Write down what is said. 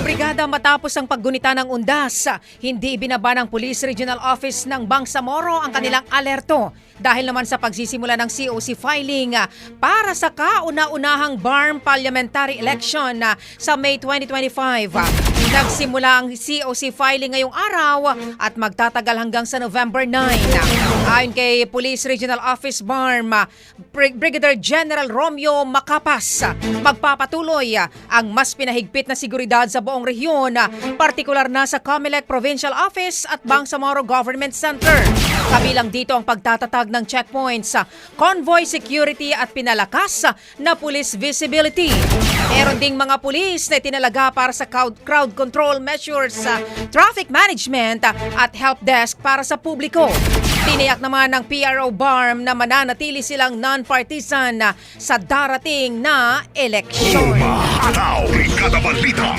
Brigada matapos ang paggunita ng undas, hindi ibinaba ng Police Regional Office ng Bangsamoro ang kanilang alerto dahil naman sa pagsisimula ng COC filing para sa kauna-unahang BARM parliamentary election sa May 2025. Nagsimula ang COC filing ngayong araw at magtatagal hanggang sa November 9. Ayon kay Police Regional Office BARM, Brigadier General Romeo Macapas, magpapatuloy ang mas pinahigpit na seguridad sa buong rehiyon, partikular na sa COMELEC Provincial Office at Bangsamoro Government Center. Kabilang dito ang pagtatatag ng checkpoints, convoy security at pinalakas na police visibility. Meron ding mga pulis na itinalaga para sa crowd control measures, traffic management at help desk para sa publiko. Tiniyak naman ng PRO BARM na mananatili silang non-partisan sa darating na eleksyon. Umahataw, Brigada Balita.